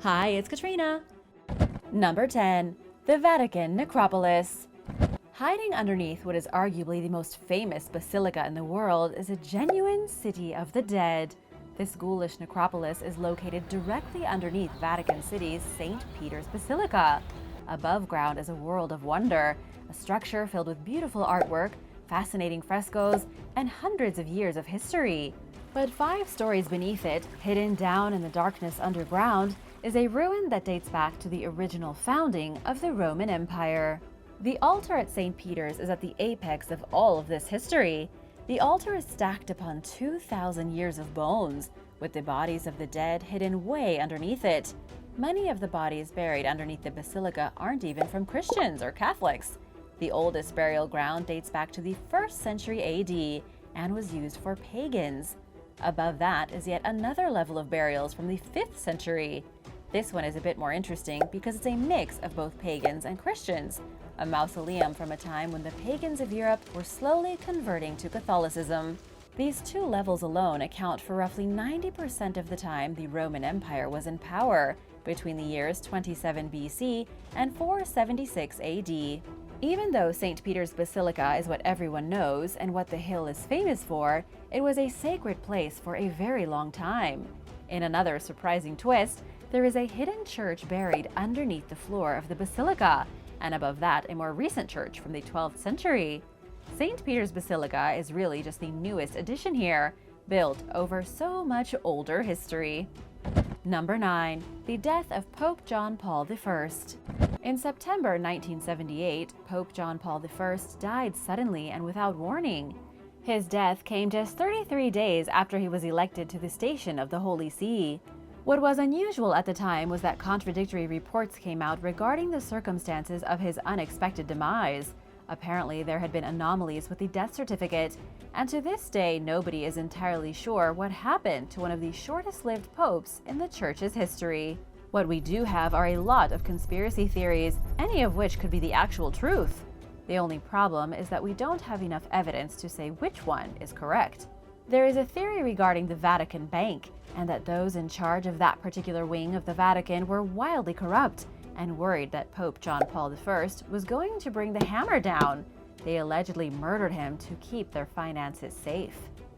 Hi, it's Katrina. Number 10. The Vatican Necropolis. Hiding underneath what is arguably the most famous basilica in the world is a genuine city of the dead. This ghoulish necropolis is located directly underneath Vatican City's St. Peter's Basilica. Above ground is a world of wonder, a structure filled with beautiful artwork, fascinating frescoes, and hundreds of years of history. But 5 stories beneath it, hidden down in the darkness underground, is a ruin that dates back to the original founding of the Roman Empire. The altar at St. Peter's is at the apex of all of this history. The altar is stacked upon 2,000 years of bones, with the bodies of the dead hidden way underneath it. Many of the bodies buried underneath the basilica aren't even from Christians or Catholics. The oldest burial ground dates back to the 1st century AD and was used for pagans. Above that is yet another level of burials from the 5th century. This one is a bit more interesting because it's a mix of both pagans and Christians, a mausoleum from a time when the pagans of Europe were slowly converting to Catholicism. These 2 levels alone account for roughly 90% of the time the Roman Empire was in power, between the years 27 BC and 476 AD. Even though St. Peter's Basilica is what everyone knows and what the hill is famous for, it was a sacred place for a very long time. In another surprising twist, there is a hidden church buried underneath the floor of the basilica, and above that a more recent church from the 12th century. St. Peter's Basilica is really just the newest addition here, built over so much older history. Number 9. The death of Pope John Paul I. In September 1978, Pope John Paul I died suddenly and without warning. His death came just 33 days after he was elected to the station of the Holy See. What was unusual at the time was that contradictory reports came out regarding the circumstances of his unexpected demise. Apparently, there had been anomalies with the death certificate, and to this day, nobody is entirely sure what happened to one of the shortest-lived popes in the Church's history. What we do have are a lot of conspiracy theories, any of which could be the actual truth. The only problem is that we don't have enough evidence to say which one is correct. There is a theory regarding the Vatican Bank, and that those in charge of that particular wing of the Vatican were wildly corrupt and worried that Pope John Paul I was going to bring the hammer down. They allegedly murdered him to keep their finances safe.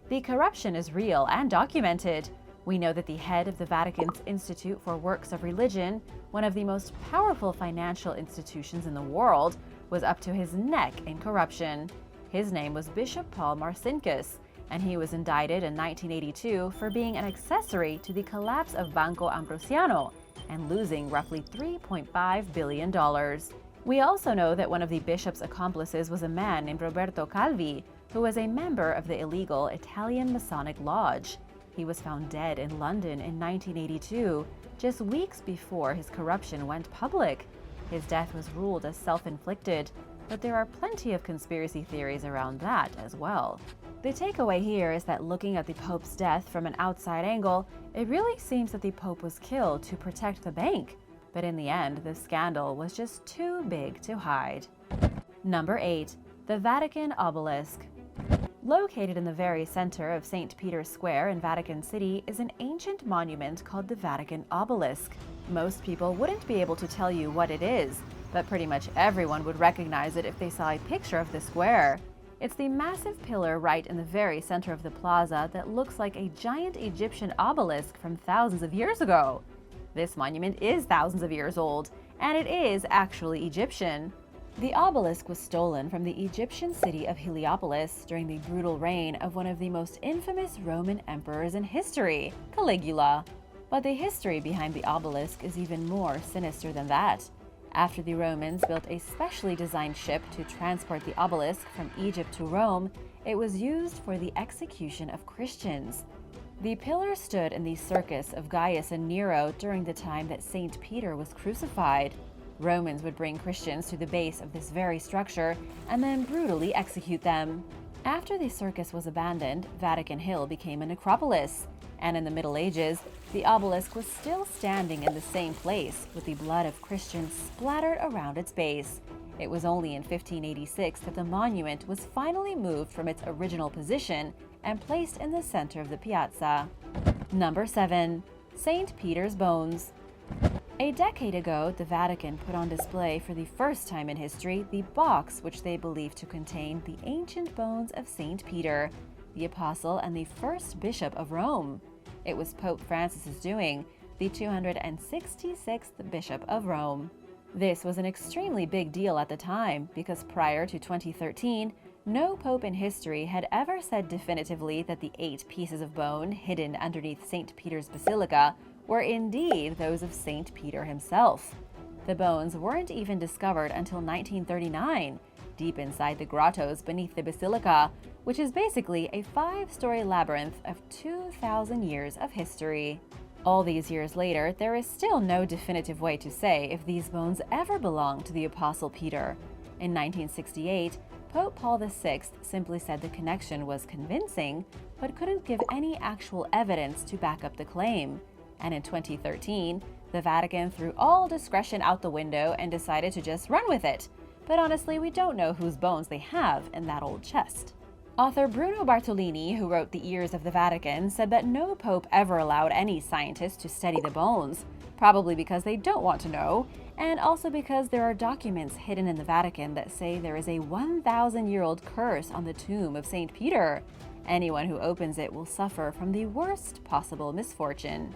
The corruption is real and documented. We know that the head of the Vatican's Institute for Works of Religion, one of the most powerful financial institutions in the world, was up to his neck in corruption. His name was Bishop Paul Marcinkus, and he was indicted in 1982 for being an accessory to the collapse of Banco Ambrosiano and losing roughly $3.5 billion. We also know that one of the bishop's accomplices was a man named Roberto Calvi, who was a member of the illegal Italian Masonic Lodge. He was found dead in London in 1982, just weeks before his corruption went public. His death was ruled as self-inflicted, but there are plenty of conspiracy theories around that as well. The takeaway here is that looking at the Pope's death from an outside angle, it really seems that the Pope was killed to protect the bank. But in the end, the scandal was just too big to hide. Number 8. The Vatican Obelisk. Located in the very center of St. Peter's Square in Vatican City is an ancient monument called the Vatican Obelisk. Most people wouldn't be able to tell you what it is, but pretty much everyone would recognize it if they saw a picture of the square. It's the massive pillar right in the very center of the plaza that looks like a giant Egyptian obelisk from thousands of years ago. This monument is thousands of years old, and it is actually Egyptian. The obelisk was stolen from the Egyptian city of Heliopolis during the brutal reign of one of the most infamous Roman emperors in history, Caligula. But the history behind the obelisk is even more sinister than that. After the Romans built a specially designed ship to transport the obelisk from Egypt to Rome, it was used for the execution of Christians. The pillar stood in the circus of Gaius and Nero during the time that St. Peter was crucified. Romans would bring Christians to the base of this very structure and then brutally execute them. After the circus was abandoned, Vatican Hill became a necropolis, and in the Middle Ages, the obelisk was still standing in the same place with the blood of Christians splattered around its base. It was only in 1586 that the monument was finally moved from its original position and placed in the center of the piazza. Number 7. St. Peter's Bones. A decade ago, the Vatican put on display for the first time in history the box which they believed to contain the ancient bones of Saint Peter, the Apostle and the first Bishop of Rome. It was Pope Francis's doing, the 266th Bishop of Rome. This was an extremely big deal at the time because prior to 2013, no pope in history had ever said definitively that the 8 pieces of bone hidden underneath St. Peter's Basilica were indeed those of St. Peter himself. The bones weren't even discovered until 1939, deep inside the grottos beneath the Basilica, which is basically a 5-story labyrinth of 2,000 years of history. All these years later, there is still no definitive way to say if these bones ever belonged to the Apostle Peter. In 1968, Pope Paul VI simply said the connection was convincing, but couldn't give any actual evidence to back up the claim. And in 2013, the Vatican threw all discretion out the window and decided to just run with it. But honestly, we don't know whose bones they have in that old chest. Author Bruno Bartoloni, who wrote The Ears of the Vatican, said that no pope ever allowed any scientist to study the bones, probably because they don't want to know, and also because there are documents hidden in the Vatican that say there is a 1,000-year-old curse on the tomb of St. Peter. Anyone who opens it will suffer from the worst possible misfortune.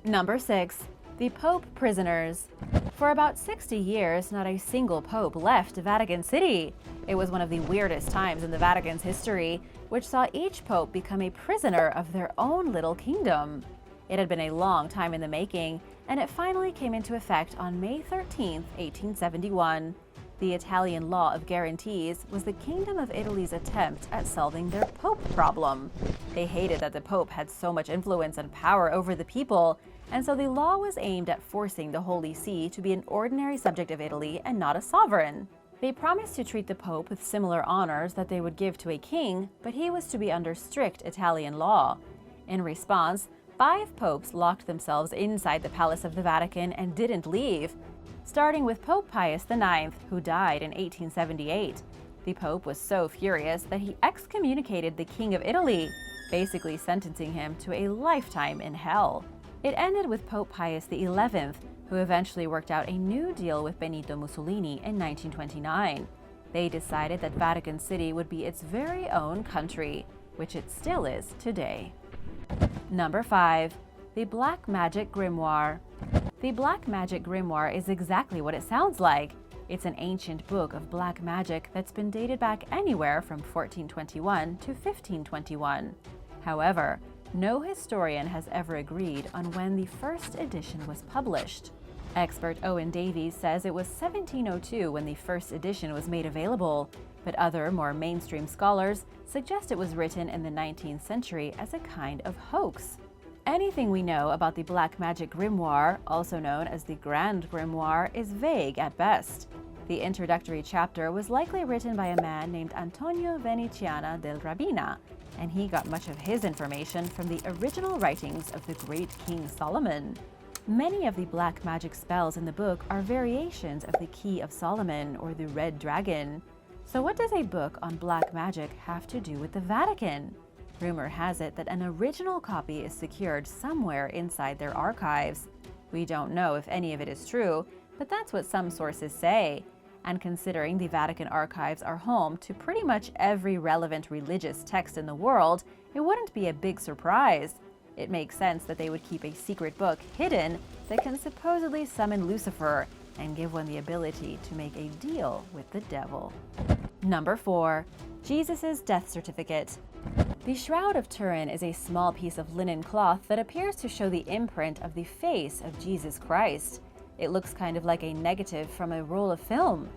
Number 6. The Pope Prisoners. For about 60 years, not a single pope left Vatican City. It was one of the weirdest times in the Vatican's history, which saw each pope become a prisoner of their own little kingdom. It had been a long time in the making, and it finally came into effect on May 13, 1871. The Italian law of guarantees was the Kingdom of Italy's attempt at solving their pope problem. They hated that the pope had so much influence and power over the people, and so the law was aimed at forcing the Holy See to be an ordinary subject of Italy and not a sovereign. They promised to treat the pope with similar honors that they would give to a king, but he was to be under strict Italian law. In response, 5 popes locked themselves inside the Palace of the Vatican and didn't leave, starting with Pope Pius IX, who died in 1878. The Pope was so furious that he excommunicated the King of Italy, basically sentencing him to a lifetime in hell. It ended with Pope Pius XI, who eventually worked out a new deal with Benito Mussolini in 1929. They decided that Vatican City would be its very own country, which it still is today. Number 5. The Black Magic Grimoire. The Black Magic Grimoire is exactly what it sounds like. It's an ancient book of black magic that's been dated back anywhere from 1421 to 1521. However, no historian has ever agreed on when the first edition was published. Expert Owen Davies says it was 1702 when the first edition was made available, but other, more mainstream scholars suggest it was written in the 19th century as a kind of hoax. Anything we know about the Black Magic Grimoire, also known as the Grand Grimoire, is vague at best. The introductory chapter was likely written by a man named Antonio Venetiana del Rabina, and he got much of his information from the original writings of the great King Solomon. Many of the black magic spells in the book are variations of the Key of Solomon or the Red Dragon. So what does a book on black magic have to do with the Vatican? Rumor has it that an original copy is secured somewhere inside their archives. We don't know if any of it is true, but that's what some sources say. And considering the Vatican archives are home to pretty much every relevant religious text in the world, it wouldn't be a big surprise. It makes sense that they would keep a secret book hidden that can supposedly summon Lucifer and give one the ability to make a deal with the devil. Number 4. Jesus' Death Certificate. The Shroud of Turin is a small piece of linen cloth that appears to show the imprint of the face of Jesus Christ. It looks kind of like a negative from a roll of film.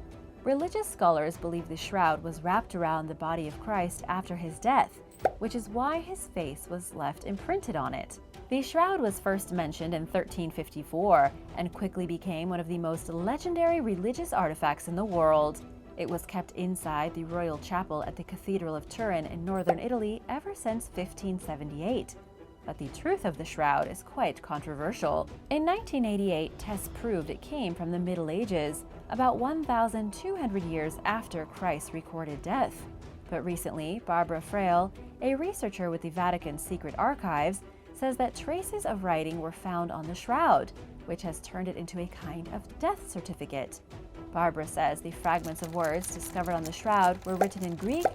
Religious scholars believe the shroud was wrapped around the body of Christ after his death, which is why his face was left imprinted on it. The shroud was first mentioned in 1354 and quickly became one of the most legendary religious artifacts in the world. It was kept inside the royal chapel at the Cathedral of Turin in northern Italy ever since 1578. But the truth of the shroud is quite controversial. In 1988, tests proved it came from the Middle Ages, about 1,200 years after Christ's recorded death. But recently, Barbara Frail, a researcher with the Vatican Secret Archives, says that traces of writing were found on the shroud, which has turned it into a kind of death certificate. Barbara says the fragments of words discovered on the shroud were written in Greek,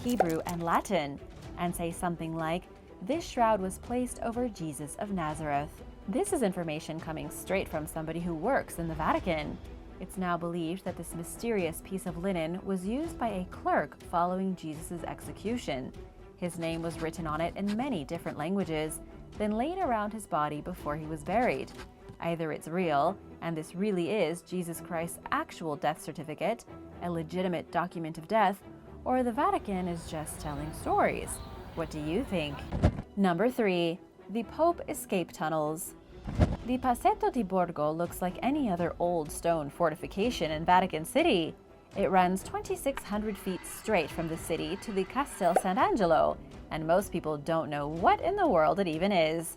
Hebrew, and Latin, and say something like, "This shroud was placed over Jesus of Nazareth." This is information coming straight from somebody who works in the Vatican. It's now believed that this mysterious piece of linen was used by a clerk following Jesus' execution. His name was written on it in many different languages, then laid around his body before he was buried. Either it's real, and this really is Jesus Christ's actual death certificate, a legitimate document of death, or the Vatican is just telling stories. What do you think? Number 3. The Pope Escape Tunnels. The Passetto di Borgo looks like any other old stone fortification in Vatican City. It runs 2,600 feet straight from the city to the Castel Sant'Angelo, and most people don't know what in the world it even is.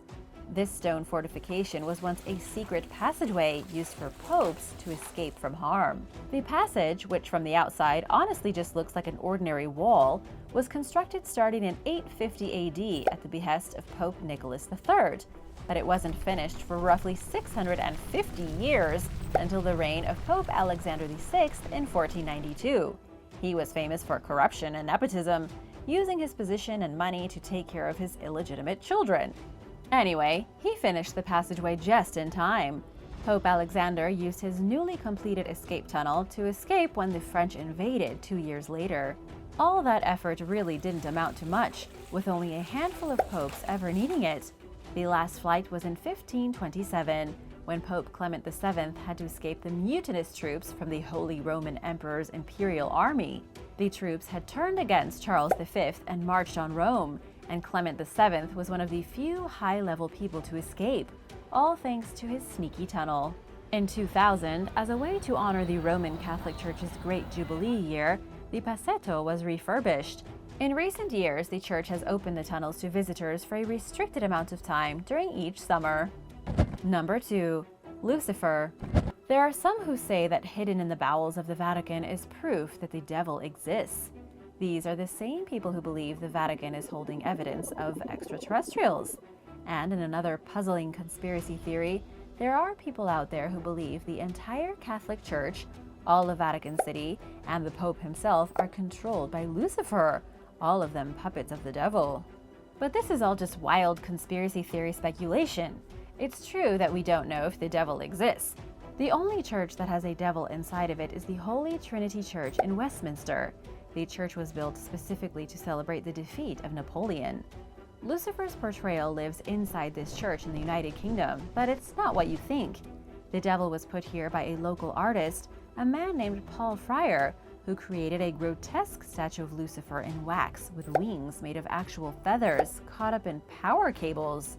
This stone fortification was once a secret passageway used for popes to escape from harm. The passage, which from the outside honestly just looks like an ordinary wall, was constructed starting in 850 AD at the behest of Pope Nicholas III, but it wasn't finished for roughly 650 years until the reign of Pope Alexander VI in 1492. He was famous for corruption and nepotism, using his position and money to take care of his illegitimate children. Anyway, he finished the passageway just in time. Pope Alexander used his newly completed escape tunnel to escape when the French invaded 2 years later. All that effort really didn't amount to much, with only a handful of popes ever needing it. The last flight was in 1527, when Pope Clement VII had to escape the mutinous troops from the Holy Roman Emperor's imperial army. The troops had turned against Charles V and marched on Rome, and Clement VII was one of the few high-level people to escape, all thanks to his sneaky tunnel. In 2000, as a way to honor the Roman Catholic Church's Great Jubilee year, the Passetto was refurbished. In recent years, the church has opened the tunnels to visitors for a restricted amount of time during each summer. Number 2. Lucifer. There are some who say that hidden in the bowels of the Vatican is proof that the devil exists. These are the same people who believe the Vatican is holding evidence of extraterrestrials. And in another puzzling conspiracy theory, there are people out there who believe the entire Catholic Church, all of Vatican City, and the Pope himself are controlled by Lucifer, all of them puppets of the devil. But this is all just wild conspiracy theory speculation. It's true that we don't know if the devil exists. The only church that has a devil inside of it is the Holy Trinity Church in Westminster. The church was built specifically to celebrate the defeat of Napoleon. Lucifer's portrayal lives inside this church in the United Kingdom, but it's not what you think. The devil was put here by a local artist, a man named Paul Fryer, who created a grotesque statue of Lucifer in wax with wings made of actual feathers caught up in power cables.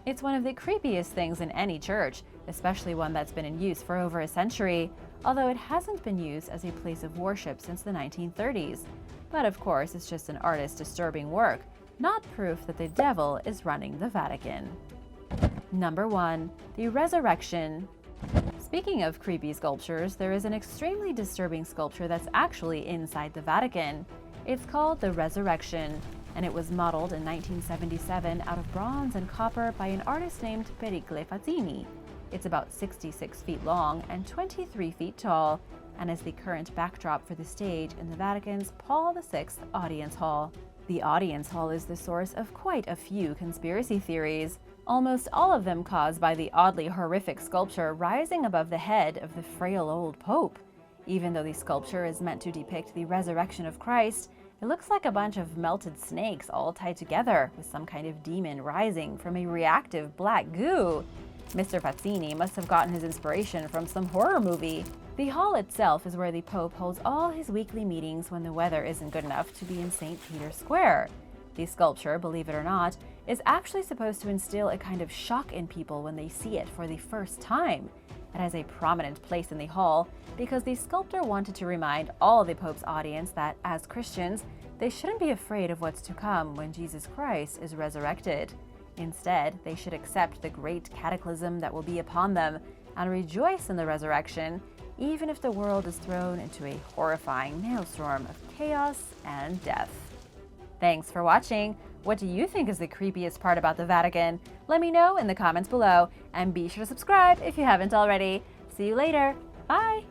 It's one of the creepiest things in any church, especially one that's been in use for over a century, although it hasn't been used as a place of worship since the 1930s. But of course, it's just an artist's disturbing work, not proof that the devil is running the Vatican. Number 1. The Resurrection. Speaking of creepy sculptures, there is an extremely disturbing sculpture that's actually inside the Vatican. It's called the Resurrection, and it was modeled in 1977 out of bronze and copper by an artist named Pericle Fazzini. It's about 66 feet long and 23 feet tall, and is the current backdrop for the stage in the Vatican's Paul VI Audience Hall. The Audience Hall is the source of quite a few conspiracy theories, almost all of them caused by the oddly horrific sculpture rising above the head of the frail old Pope. Even though the sculpture is meant to depict the resurrection of Christ, it looks like a bunch of melted snakes all tied together, with some kind of demon rising from a reactive black goo. Mr. Fazzini must have gotten his inspiration from some horror movie. The hall itself is where the Pope holds all his weekly meetings when the weather isn't good enough to be in St. Peter's Square. The sculpture, believe it or not, is actually supposed to instill a kind of shock in people when they see it for the first time. It has a prominent place in the hall because the sculptor wanted to remind all the Pope's audience that, as Christians, they shouldn't be afraid of what's to come when Jesus Christ is resurrected. Instead, they should accept the great cataclysm that will be upon them and rejoice in the resurrection, even if the world is thrown into a horrifying maelstrom of chaos and death. Thanks for watching. What do you think is the creepiest part about the Vatican? Let me know in the comments below, and be sure to subscribe if you haven't already. See you later. Bye!